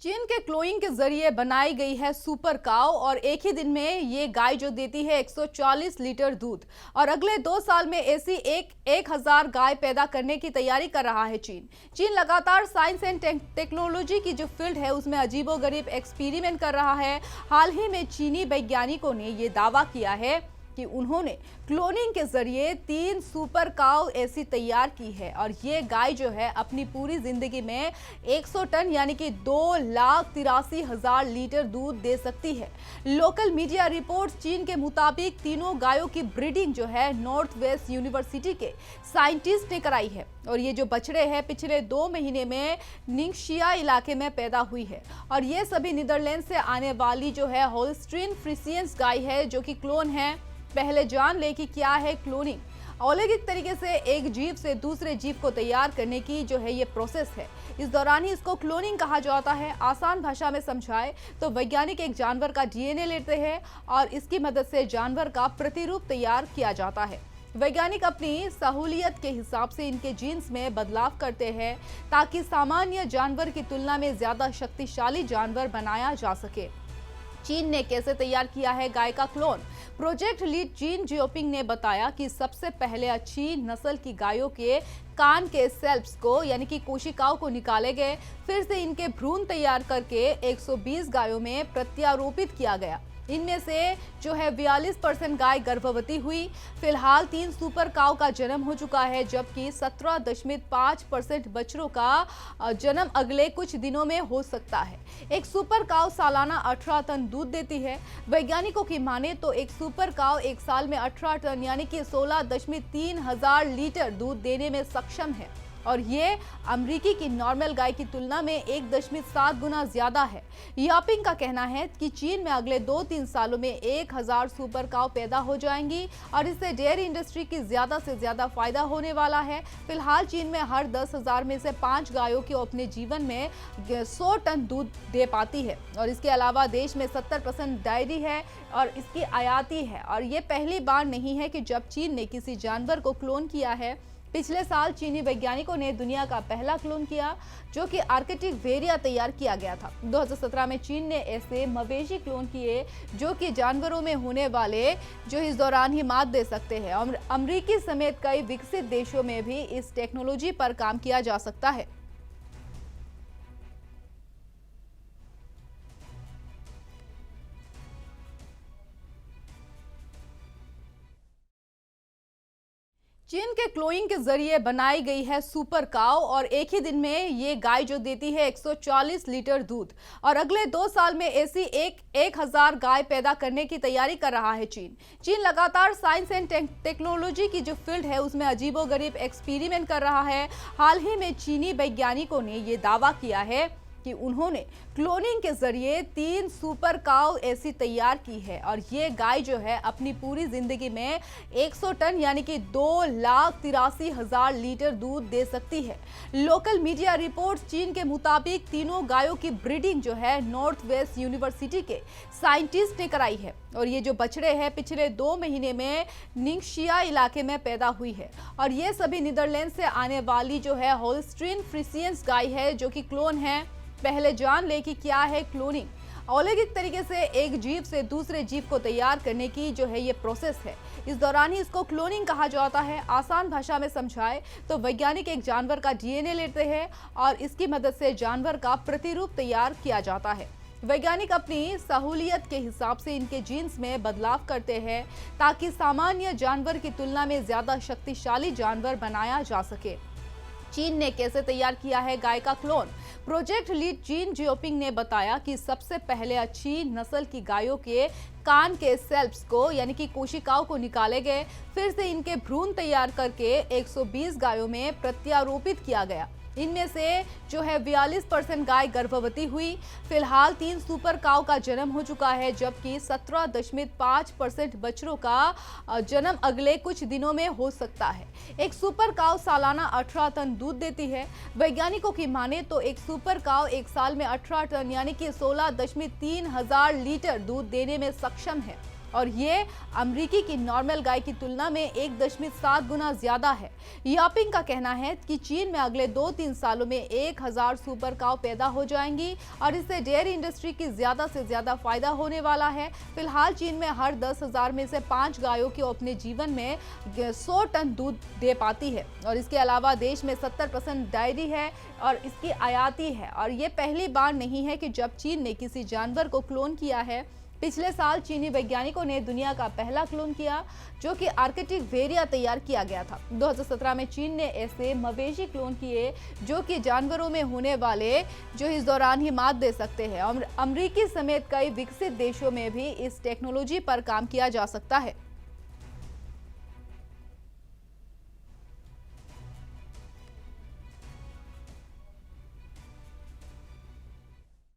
चीन के क्लोइंग के जरिए बनाई गई है सुपर काव और एक ही दिन में ये गाय जो देती है 140 लीटर दूध और अगले 2 साल में ऐसी 1000 गाय पैदा करने की तैयारी कर रहा है चीन लगातार साइंस एंड टेक्नोलॉजी की जो फील्ड है उसमें अजीबोगरीब एक्सपेरिमेंट कर रहा है। हाल ही में चीनी वैज्ञानिकों ने ये दावा किया है कि उन्होंने क्लोनिंग के जरिए 3 सुपर काव ऐसी तैयार की है और ये गाय जो है अपनी पूरी जिंदगी में 100 टन यानी कि 2,83,000 लीटर दूध दे सकती है। लोकल मीडिया रिपोर्ट्स चीन के मुताबिक तीनों गायों की ब्रीडिंग जो है नॉर्थ वेस्ट यूनिवर्सिटी के साइंटिस्ट ने कराई है और ये जो बछड़े हैं पिछले 2 महीने में निंगशिया इलाके में पैदा हुई है और ये सभी नीदरलैंड से आने वाली जो है होल्स्टीन फ्रिसियन गाय है जो कि क्लोन है। पहले जान ले कि क्या है क्लोनिंग। औद्योगिक तरीके से एक जीव से दूसरे जीव को तैयार करने की जो है ये प्रोसेस है। इस दौरान ही इसको क्लोनिंग कहा जाता है। आसान भाषा में समझाए तो वैज्ञानिक एक जानवर का डीएनए लेते हैं और इसकी मदद से जानवर का प्रतिरूप तैयार किया जाता है। वैज्ञानिक अपनी सहूलियत के हिसाब से इनके जीन्स में बदलाव करते हैं ताकि सामान्य जानवर की तुलना में ज्यादा शक्तिशाली जानवर बनाया जा सके। चीन ने कैसे तैयार किया है गाय का clone? Project lead gene Xiaoping ने बताया कि सबसे पहले अच्छी नस्ल की गायों के कान के सेल्स को यानी कि कोशिकाओं को निकाले गए, फिर से इनके भ्रूण तैयार करके 120 गायों में प्रत्यारोपित किया गया। इनमें से जो है 42% गाय गर्भवती हुई। फिलहाल 3 सुपर काव का जन्म हो चुका है जबकि 17.5% बछड़ों का जन्म अगले कुछ दिनों में हो सकता है। एक सुपर काव सालाना 18 टन दूध देती है। वैज्ञानिकों की माने तो एक सुपर काव एक साल में 18 टन यानी कि 16.3 हजार लीटर दूध देने में सक्षम है और ये अमेरिकी की नॉर्मल गाय की तुलना में 1.7 गुना ज्यादा है। यापिंग का कहना है कि चीन में अगले 2-3 सालों में 1000 सुपर काव पैदा हो जाएंगी और इससे डेयरी इंडस्ट्री की ज्यादा से ज्यादा फायदा होने वाला है। फिलहाल चीन में हर 10,000 में से 5 गायों की अपने जीवन में 100 टन दूध दे पाती है और इसके अलावा देश में 70% डेयरी है और इसकी आयाती है और ये पहली बार नहीं है कि जब चीन ने किसी जानवर को क्लोन किया है। पिछले साल चीनी वैज्ञानिकों ने दुनिया का पहला क्लोन किया जो कि आर्कटिक वेरिया तैयार किया गया था। 2017 में चीन ने ऐसे मवेशी क्लोन किए जो कि जानवरों में होने वाले जो इस दौरान ही मात दे सकते हैं। अमेरिकी समेत कई विकसित देशों में भी इस टेक्नोलॉजी पर काम किया जा सकता है। चीन के क्लोइंग के जरिए बनाई गई है सुपर काव और एक ही दिन में ये गाय जो देती है 140 लीटर दूध और अगले 2 साल में ऐसी 1000 गाय पैदा करने की तैयारी कर रहा है चीन लगातार साइंस एंड टेक्नोलॉजी की जो फील्ड है उसमें अजीबोगरीब एक्सपेरिमेंट कर रहा है। हाल ही में चीनी वैज्ञानिकों ने ये दावा किया है कि उन्होंने क्लोनिंग के जरिए 3 सुपर काव ऐसी तैयार की है और ये गाय जो है अपनी पूरी जिंदगी में 100 टन यानी कि 2,83,000 लीटर दूध दे सकती है। लोकल मीडिया रिपोर्ट्स चीन के मुताबिक तीनों गायों की ब्रीडिंग जो है नॉर्थ वेस्ट यूनिवर्सिटी के साइंटिस्ट ने कराई है और ये जो बछड़े हैं पिछले 2 महीने में निंगशिया इलाके में पैदा हुई है और ये सभी नीदरलैंड से आने वाली जो है होल्स्टीन फ्रिसियन गाय है जो कि क्लोन है। पहले जान ले कि क्या है क्लोनिंग। औद्योगिक तरीके से एक जीव से दूसरे जीव को तैयार करने की जो है ये प्रोसेस है। इस दौरान ही इसको क्लोनिंग कहा जाता है। आसान भाषा में समझाए तो वैज्ञानिक एक जानवर का डीएनए लेते हैं और इसकी मदद से जानवर का प्रतिरूप तैयार किया जाता है। वैज्ञानिक अपनी सहूलियत के हिसाब से इनके जीन्स में बदलाव करते हैं ताकि सामान्य जानवर की तुलना में ज्यादा शक्तिशाली जानवर बनाया जा सके। चीन ने कैसे तैयार किया है गाय का clone? Project lead gene Xiaoping ने बताया कि सबसे पहले अच्छी नस्ल की गायों के कान के सेल्स को यानी कि कोशिकाओं को निकाले गए, फिर से इनके भ्रूण तैयार करके 120 गायों में प्रत्यारोपित किया गया। इनमें से जो है 42% गाय गर्भवती हुई। फिलहाल 3 सुपर काव का जन्म हो चुका है जबकि 17.5% बछड़ों का जन्म अगले कुछ दिनों में हो सकता है। एक सुपर काव सालाना 18 टन दूध देती है। वैज्ञानिकों की माने तो एक सुपर काव एक साल में 18 टन यानी कि 16.3 हजार लीटर दूध देने में सक्षम है और ये अमेरिकी की नॉर्मल गाय की तुलना में 1.7 गुना ज्यादा है। यापिंग का कहना है कि चीन में अगले 2-3 सालों में 1000 सुपर काव पैदा हो जाएंगी और इससे डेयरी इंडस्ट्री की ज्यादा से ज्यादा फायदा होने वाला है। फिलहाल चीन में हर 10,000 में से 5 गायों की अपने जीवन में 100 टन दूध दे पाती है और इसके अलावा देश में 70% डेयरी है और इसकी आयाती है। और ये पहली बार नहीं है कि जब चीन ने किसी जानवर को क्लोन किया है। पिछले साल चीनी वैज्ञानिकों ने दुनिया का पहला क्लोन किया जो कि आर्कटिक वेरिया तैयार किया गया था। 2017 में चीन ने ऐसे मवेशी क्लोन किए जो कि जानवरों में होने वाले जो इस दौरान ही मात दे सकते हैं। और अमेरिकी समेत कई विकसित देशों में भी इस टेक्नोलॉजी पर काम किया जा सकता है।